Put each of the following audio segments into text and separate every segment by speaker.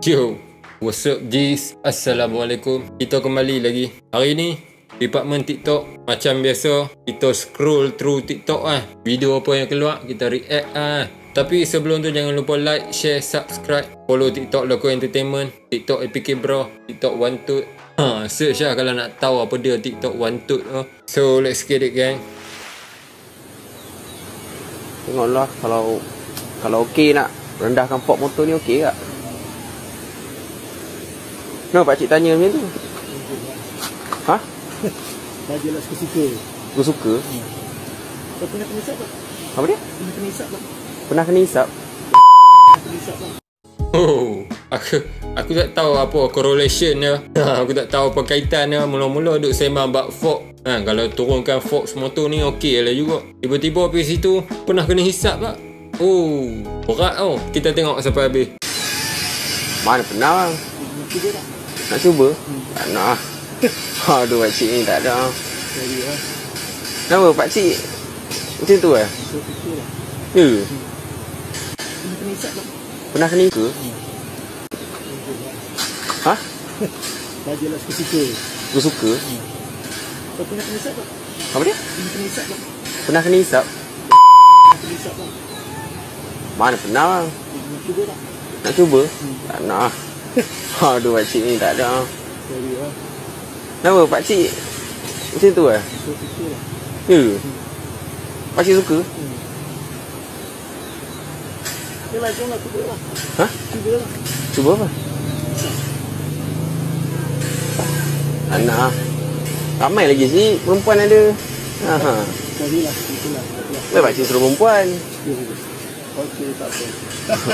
Speaker 1: Yo, what's up G's? Assalamualaikum. Kita kembali lagi. Hari ni department TikTok macam biasa, kita scroll through TikTok video apa yang keluar kita react Tapi sebelum tu jangan lupa like, share, subscribe, follow TikTok Loco Entertainment, TikTok APK Bro, TikTok One Tut. Search lah kalau nak tahu apa dia TikTok One Tut. So let's get it gang.
Speaker 2: Tengoklah kalau okey nak rendahkan pop motor ni okey tak? Kenapa pakcik tanya macam tu? Ha?
Speaker 3: Bajalah suka-suka.
Speaker 2: Suka-suka?
Speaker 3: Kau pernah kena hisap tak?
Speaker 2: Apa dia?
Speaker 3: Pernah kena hisap tak?
Speaker 2: Pernah kena hisap?
Speaker 3: Kena hisap tak?
Speaker 1: Oh, aku tak tahu apa correlation dia. Aku tak tahu apa kaitan dia. Mula-mula duk sembang about fork. Kalau turunkan fork motor ni okey lah juga. Tiba-tiba pergi situ pernah kena hisap tak? Oh, berat tau. Kita tengok sampai habis.
Speaker 2: Mana pernah bang?
Speaker 3: Cuba tak?
Speaker 2: Nak cuba? Tak nak. Aduh pakcik ni tak ada.
Speaker 3: Sorry lah.
Speaker 2: Kenapa pakcik macam tu
Speaker 3: Suka-suka lah.
Speaker 2: Ya?
Speaker 3: Pernah kena hisap tak?
Speaker 2: Pernah kena ke? Ha?
Speaker 3: Bajalah suka-suka.
Speaker 2: Suka-suka?
Speaker 3: Kau pernah kena hisap tak?
Speaker 2: Apa dia?
Speaker 3: Pernah kena hisap tak?
Speaker 2: Pernah kena hisap?
Speaker 3: Pernah kena hisap tak?
Speaker 2: Mana pernah bang?
Speaker 3: Nak cuba tak?
Speaker 2: Nak cuba? Tak nak. Aduh pakcik ni tak ada.
Speaker 3: Sorry lah.
Speaker 2: Kenapa pakcik macam tu
Speaker 3: Suka-suka lah.
Speaker 2: Ya? Pakcik suka?
Speaker 3: Dia lah, jom lah, cuba lah.
Speaker 2: Ha?
Speaker 3: Cuba lah.
Speaker 2: Cuba apa? Tak nak. Ramai lagi sini perempuan ada.
Speaker 3: Sorry lah, itulah.
Speaker 2: Baik pakcik suruh perempuan.
Speaker 3: Okey, tak apa.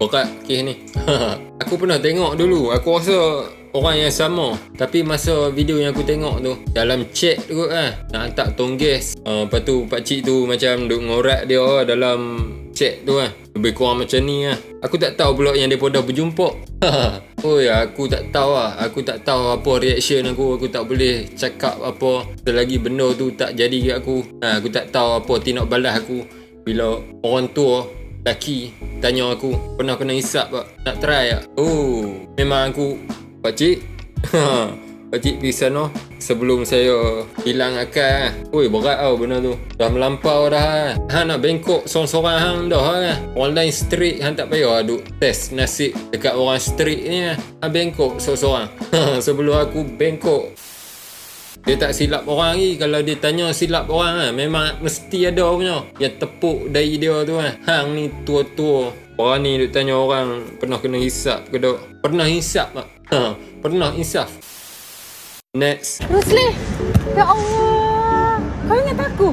Speaker 1: Berat kes ni. Aku pernah tengok dulu. Aku rasa orang yang sama. Tapi masa video yang aku tengok tu dalam chat tu nak hantar tong gas. Lepas tu pakcik tu macam duk ngorak dia dalam chat tu Lebih kurang macam ni Aku tak tahu pula yang mereka dah berjumpa. Oi, aku tak tahu Aku tak tahu apa reaction aku. Aku tak boleh cakap apa selagi benda tu tak jadi kat aku. Aku tak tahu apa tindak balas aku bila orang tua laki tanya aku pernah kena hisap tak? Nak try tak? Oh, memang aku pakcik. Pakcik pergi sana sebelum saya hilang akal. Oi, berat tau benda tu. Dah melampau dah. Nak bengkok sorang-sorang hang dah Orang lain street hang tak payah duk test nasib dekat orang street ni bengkok sorang-sorang. Sebelum aku bengkok, dia tak silap orang lagi. Kalau dia tanya silap orang memang mesti ada punya yang tepuk dari dia tu Hang ni tua-tua orang ni duk tanya orang pernah kena hisap ke tak? Pernah hisap tak? Pernah hisap. Next.
Speaker 4: Rusli, ya Allah, kau ingat aku?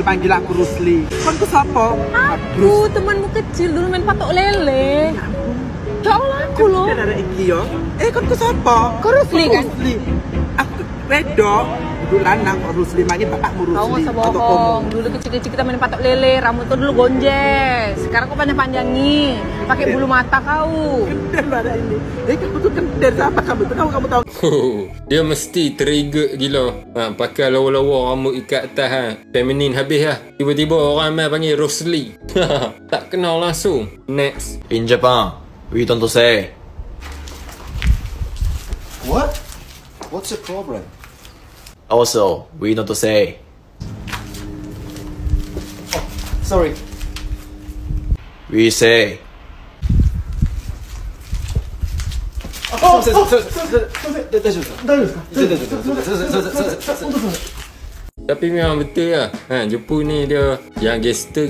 Speaker 3: Panggil aku Rusli. Kau siapa?
Speaker 4: Aku temanmu kecil dulu main patok lele. Ya Allah, aku loh.
Speaker 3: Kan ada iki yo. Kau siapa?
Speaker 4: Kau Rusli kan?
Speaker 3: Rusli. Aku wedok. Dulu lanang kok Rusli mangin bapakmu Rusli.
Speaker 4: Kau nggak usah bohong. Dulu kecil-kecil kita main patok lele, rambut kau dulu gonjes. Sekarang kau panjang-panjangi, pakai bulu mata kau.
Speaker 3: Kender ada ini. Kamu tuh kender siapa kamu tuh? Kamu tahu?
Speaker 1: Dia mesti trigger gila. Pakai lawa-lawa rambut ikat atas feminin habis Tiba-tiba orang main panggil Rusli. Tak kenal langsung. Next.
Speaker 5: In Japan, we don't say.
Speaker 6: What? What's the problem?
Speaker 5: Also, we don't say.
Speaker 6: Sorry.
Speaker 5: We say.
Speaker 1: Tapi memang betul Jepun ni dia yang gangster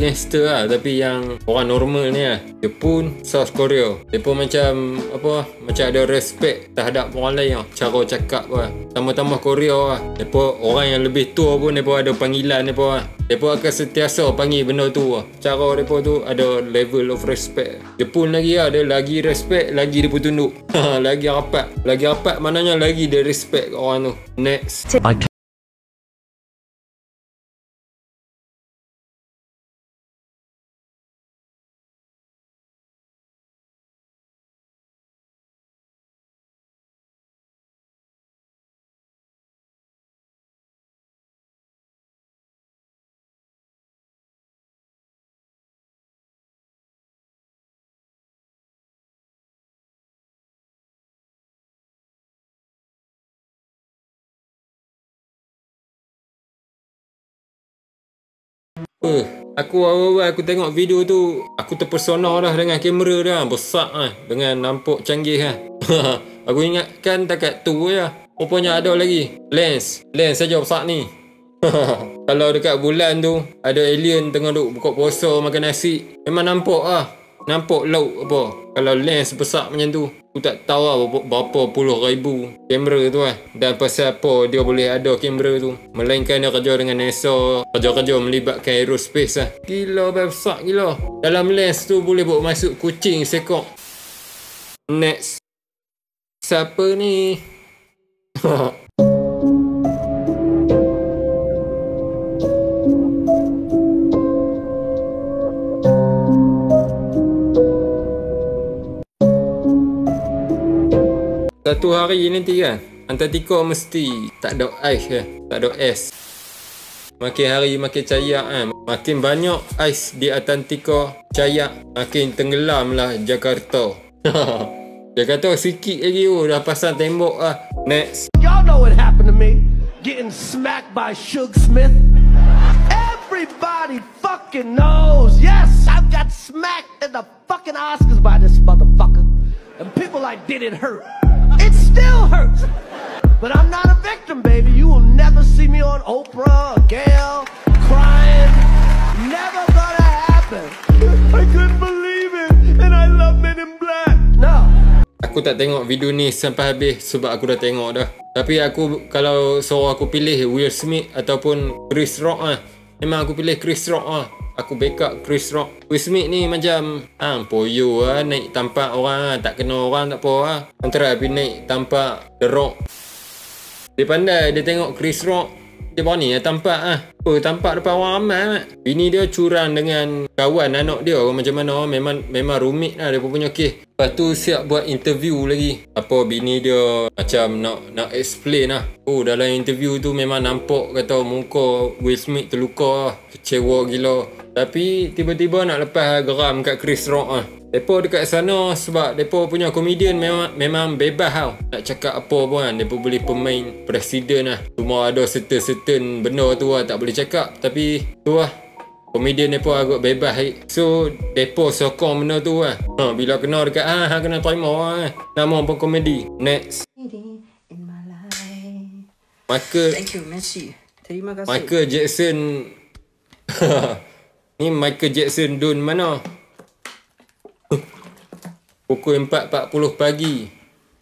Speaker 1: tapi yang orang normal ni Jepun, South Korea. Mereka macam apa? Macam ada respect terhadap orang lain cara cakap Tambah-tambah Korea Mereka orang yang lebih tua pun mereka ada panggilan mereka akan sentiasa panggil benda tu Cara mereka tu ada level of respect. Jepun lagi dia lagi respect, lagi dia pun tunduk. Lagi rapat maknanya lagi dia respect orang tu. Next. Aku awal-awal aku tengok video tu, aku terpesona dah dengan kamera dah. Besar lah, dengan nampak canggih lah. Aku ingatkan takat tu je. Rupanya ada lagi lens saja besar ni. Kalau dekat bulan tu ada alien tengah duk buka puasa makan nasi, memang nampak lah. Nampak lauk apa. Kalau lens besar macam tu, aku tak tahu lah berapa puluh ribu kamera tu lah. Dan pasal apa dia boleh ada kamera tu, melainkan dia kerja dengan NASA, kerja-kerja melibatkan aerospace lah. Gila, besar gila. Dalam lens tu boleh buat masuk kucing sekok. Next, siapa ni? Satu hari nanti kan, Antartika mesti tak ada ais kan, tak ada es. Makin hari makin cayak kan. Makin banyak ais di Antartika cayak, makin tenggelam lah Jakarta. Jakarta sikit lagi dah pasang tembok lah. Next.
Speaker 7: Y'all know what happened to me. Getting smacked by Suge Smith. Everybody fucking knows. Yes, I got smacked in the fucking Oscars by this motherfucker. And people like, did it hurt? It still hurts. But I'm not a victim, baby. You will never see me on Oprah or Gayle crying. Never gonna happen. I couldn't believe it. And I love Men in Black. No.
Speaker 1: Aku tak tengok video ni sampai habis sebab aku dah tengok dah. Tapi aku, kalau suruh aku pilih Will Smith ataupun Chris Rock lah, memang aku pilih Chris Rock lah. Aku backup Chris Rock. Will Smith ni macam poyo lah, naik tampak orang lah. Tak kena orang tak apa lah. Antara habis naik tampak The Rock. Dia pandai, dia tengok Chris Rock, dia berani lah tampak lah. Tampak depan orang ramai lah. Bini dia curang dengan kawan anak dia, macam mana. Memang rumit lah dia punya kes. Lepas tu siap buat interview lagi. Apa bini dia macam nak explain lah. Dalam interview tu memang nampak kata muka Will Smith terluka lah. Kecewa gila. Tapi tiba-tiba nak lepas geram kat Chris Rock lah. Mereka dekat sana sebab mereka punya komedian memang bebas tau. Nak cakap apa pun kan, mereka boleh pemain presiden lah. Cuma ada certain benda tu lah tak boleh cakap. Tapi tu lah, komedian mereka agak bebas. So mereka sokong benda tu lah. Bila kena dekat kena terima lah. Nama pun komedi. Next,
Speaker 3: Thank you, merci. Terima kasih.
Speaker 1: Michael Jackson. Ni Michael Jackson Dun mana? Pukul 4.40 pagi.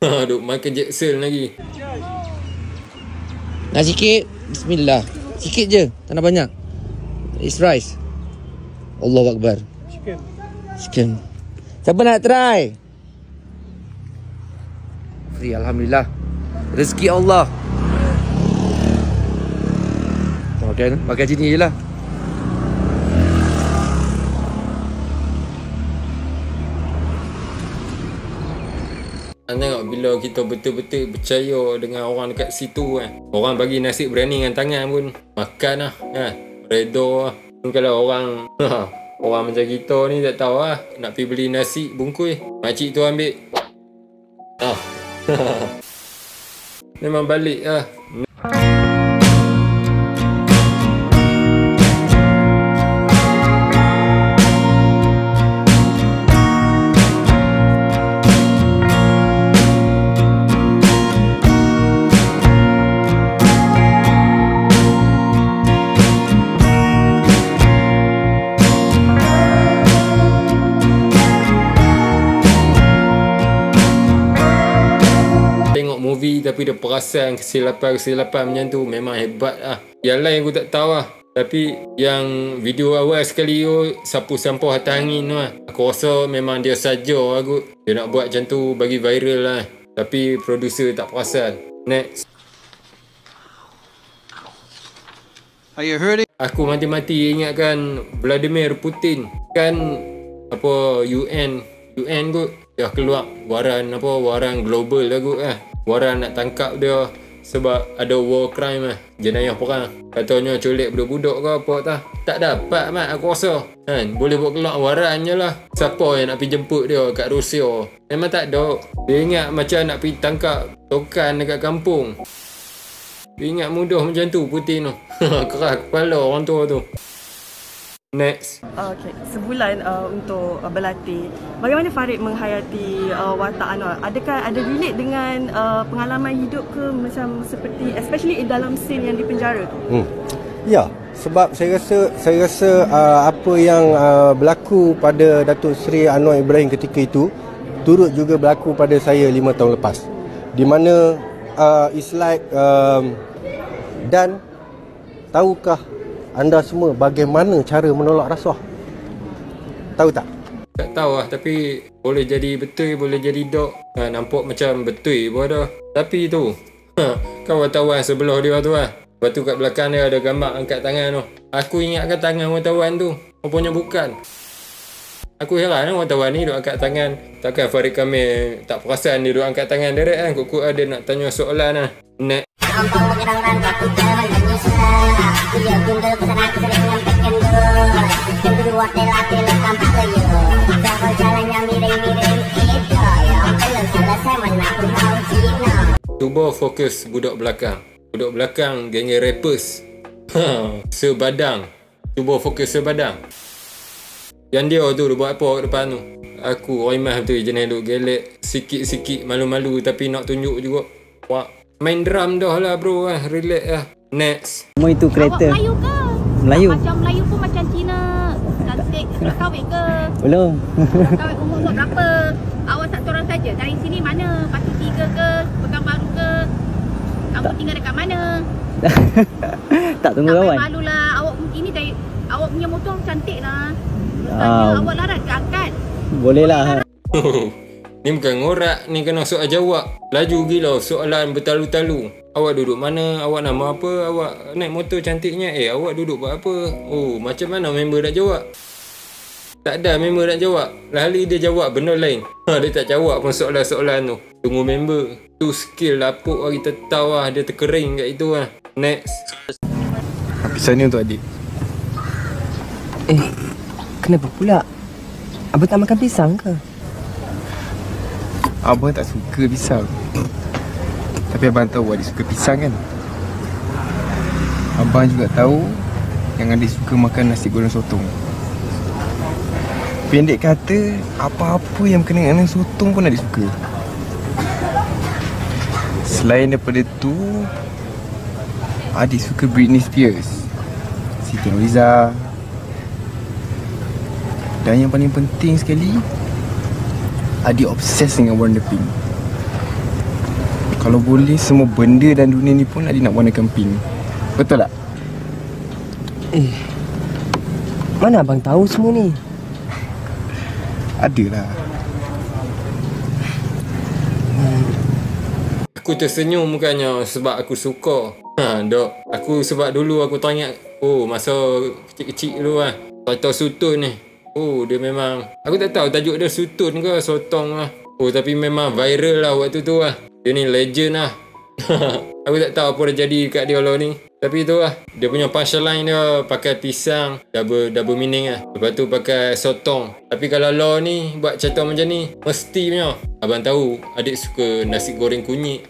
Speaker 1: Duk Michael Jackson lagi.
Speaker 8: Nak sikit? Bismillah. Sikit je, tak nak banyak. It's rice. Allahu Akbar. Chicken. Siapa nak try? Free, Alhamdulillah. Rezeki Allah. Makan sini je lah.
Speaker 1: Tengok bila kita betul-betul percaya dengan orang dekat situ kan. Orang bagi nasi berani dengan tangan pun makan lah kan. Redha lah. Kalau orang orang macam kita ni tak tahu lah, nak pergi beli nasi bungkus, makcik tu ambil memang balik lah. Tapi dia perasan kesilapan macam tu, memang hebat lah. Yang lain aku tak tahu lah. Tapi yang video awal sekali tu sapu-sapu atas angin tu lah, aku rasa memang dia saja lah kot. Dia nak buat macam tu bagi viral lah. Tapi producer tak perasan. Next.
Speaker 6: Are you hurting?
Speaker 1: Aku mati-mati ingatkan Vladimir Putin kan apa UN kot. Dah keluar waran global lah kot lah. Waran nak tangkap dia sebab ada war crime lah, jenayah perang. Katanya culik budak-budak ke apa tak dapat mat aku rasa kan. Boleh buat keluar waran je lah. Siapa yang nak pergi jemput dia kat Rusia? Memang tak ada. Dia ingat macam nak pergi tangkap tokan dekat kampung. Dia ingat mudah macam tu Putin tu. Keras kepala orang tua tu. Next.
Speaker 9: Okay, sebulan untuk berlatih. Bagaimana Farid menghayati watak Anwar? Adakah ada relate dengan pengalaman hidup ke, macam seperti especially dalam scene yang di penjara tu?
Speaker 10: Ya, sebab saya rasa apa yang berlaku pada Datuk Seri Anwar Ibrahim ketika itu turut juga berlaku pada saya 5 tahun lepas. Di mana it's like dan tahukah anda semua bagaimana cara menolak rasuah? Tahu tak?
Speaker 1: Tak tahu lah, tapi boleh jadi betul, boleh jadi dok. Nampak macam betul pun ada. Tapi tu, kan wartawan sebelah dia tu lah. Lepas tu kat belakang dia ada gambar angkat tangan tu. Aku ingatkan tangan wartawan tu, rupanya bukan. Aku heran lah wartawan ni duk angkat tangan. Takkan Farid Kamil tak perasan dia duk angkat tangan direct kan. Kok ada nak tanya soalan lah. Next. Cuba fokus budak belakang. Budak belakang geng rappers. Sebadang. Cuba fokus sebadang. Yang dia tu buat apa kat depan tu? Aku Roimah tu jenis duk gelek sikit-sikit malu-malu tapi nak tunjuk juga. Wah, main drum dah lah bro lah. Relax lah. Next.
Speaker 11: Semua itu kereta.
Speaker 4: Awak Melayu ke?
Speaker 11: Melayu.
Speaker 4: Macam Melayu pun macam Cina. Cantik. Dah kahwin ke?
Speaker 11: Belum.
Speaker 4: Dah kahwin umur berapa? Awak satu orang saja. Dari sini mana? Pati 3 ke? Pekanbaru ke? Kamu tinggal dekat mana?
Speaker 11: Tak tunggu kawan.
Speaker 4: Tak malu lah. Awak ini dari awak punya motor cantik lah. Tanya awak larat ke angkat?
Speaker 11: Boleh lah.
Speaker 1: Ni bukan ngorak, ni kena soal jawab. Laju gila soalan bertalu-talu. Awak duduk mana? Awak nama apa? Awak naik motor cantiknya. Awak duduk buat apa? Oh, macam mana member nak jawab? Tak ada member nak jawab. Lahli dia jawab benda lain. Dia tak jawab pun soalan-soalan tu. Tunggu member. Tu skill lapuk lah, kita tahu lah. Dia terkering kat itu lah. Next.
Speaker 10: Habisan ni untuk adik.
Speaker 11: Kenapa pula? Abang tak makan pisang ke?
Speaker 10: Abang tak suka pisang. Tapi abang tahu adik suka pisang kan? Abang juga tahu yang adik suka makan nasi goreng sotong. Pendek kata, apa-apa yang berkenaan dengan sotong pun adik suka. Selain daripada tu, adik suka Britney Spears, Siti Nurhaliza. Dan yang paling penting sekali, adik obses dengan warna pink. Kalau boleh, semua benda dan dunia ni pun adik nak warnakan pink. Betul tak?
Speaker 11: Mana abang tahu semua ni?
Speaker 10: Adalah.
Speaker 1: Aku tersenyum bukannya sebab aku suka. Dok. Aku sebab dulu aku teringat. Oh, masa kecil-kecil dulu lah. Tahu sutun ni. Oh, dia memang... Aku tak tahu tajuk dia sutun ke sotong lah. Oh, tapi memang viral lah waktu tu lah. Dia ni legend lah. Aku tak tahu apa dah jadi kat dia lah ni. Tapi tu lah. Dia punya punchline dia pakai pisang. Double meaning lah. Lepas tu pakai sotong. Tapi kalau law ni buat cerita macam ni, mesti punya. Abang tahu adik suka nasi goreng kunyit.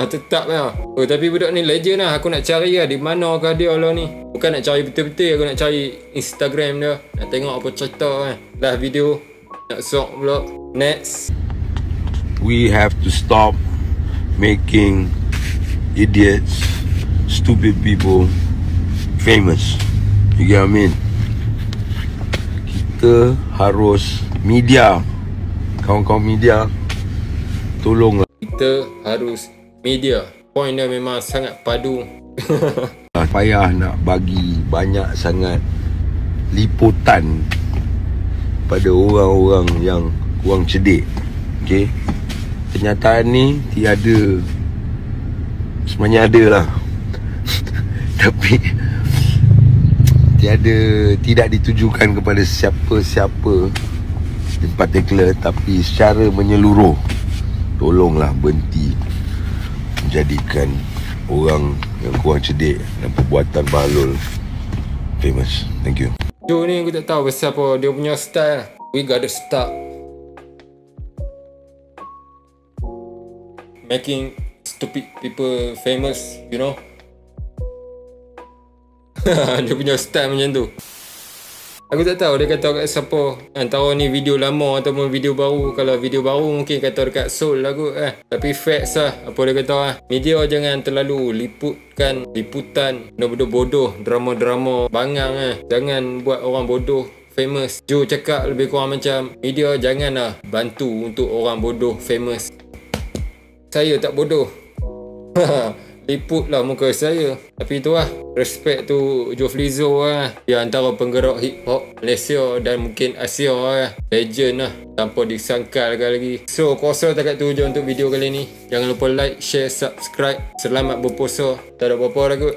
Speaker 1: Tetap lah. Oh, tapi budak ni legend lah. Aku nak cari lah di mana kah dia lah ni. Bukan nak cari betul-betul. Aku nak cari Instagram dia. Nak tengok apa cerita lah. Dah video. Nak sok pula. Next.
Speaker 12: We have to stop making idiots, stupid people famous. You get what I mean? Kita harus media. Kawan-kawan media, tolonglah.
Speaker 1: Kita harus media. Point dia memang sangat padu.
Speaker 12: Payah nak bagi banyak sangat liputan pada orang-orang yang kurang cerdik. Okay? Kenyataan ni tiada. Sebenarnya ada lah. Tapi tidak ditujukan kepada siapa-siapa in particular, tapi secara menyeluruh. Tolonglah berhenti menjadikan orang yang kurang cerdik dan perbuatan balul famous. Thank you.
Speaker 1: Joe ni aku tak tahu pasal apa. Dia punya style. We gotta stop making stupid people famous, you know. Dia punya style macam tu. Aku tak tahu dia kata kat siapa. Antara ni video lama ataupun video baru. Kalau video baru mungkin kata dekat Seoul lah kot Tapi facts lah. Apa dia kata media jangan terlalu liputan benda-benda bodoh, drama-drama bangang Jangan buat orang bodoh famous. Joe cakap lebih kurang macam media janganlah bantu untuk orang bodoh famous. Saya tak bodoh. Liput lah muka saya. Tapi tu lah, respect tu Joe Flizzo Dia antara penggerak hip hop Malaysia dan mungkin Asia Legend lah, tanpa disangkalkan lagi. So kuasa takat tu je untuk video kali ni. Jangan lupa like, share, subscribe. Selamat berpuasa. Tak ada apa-apa lah kot.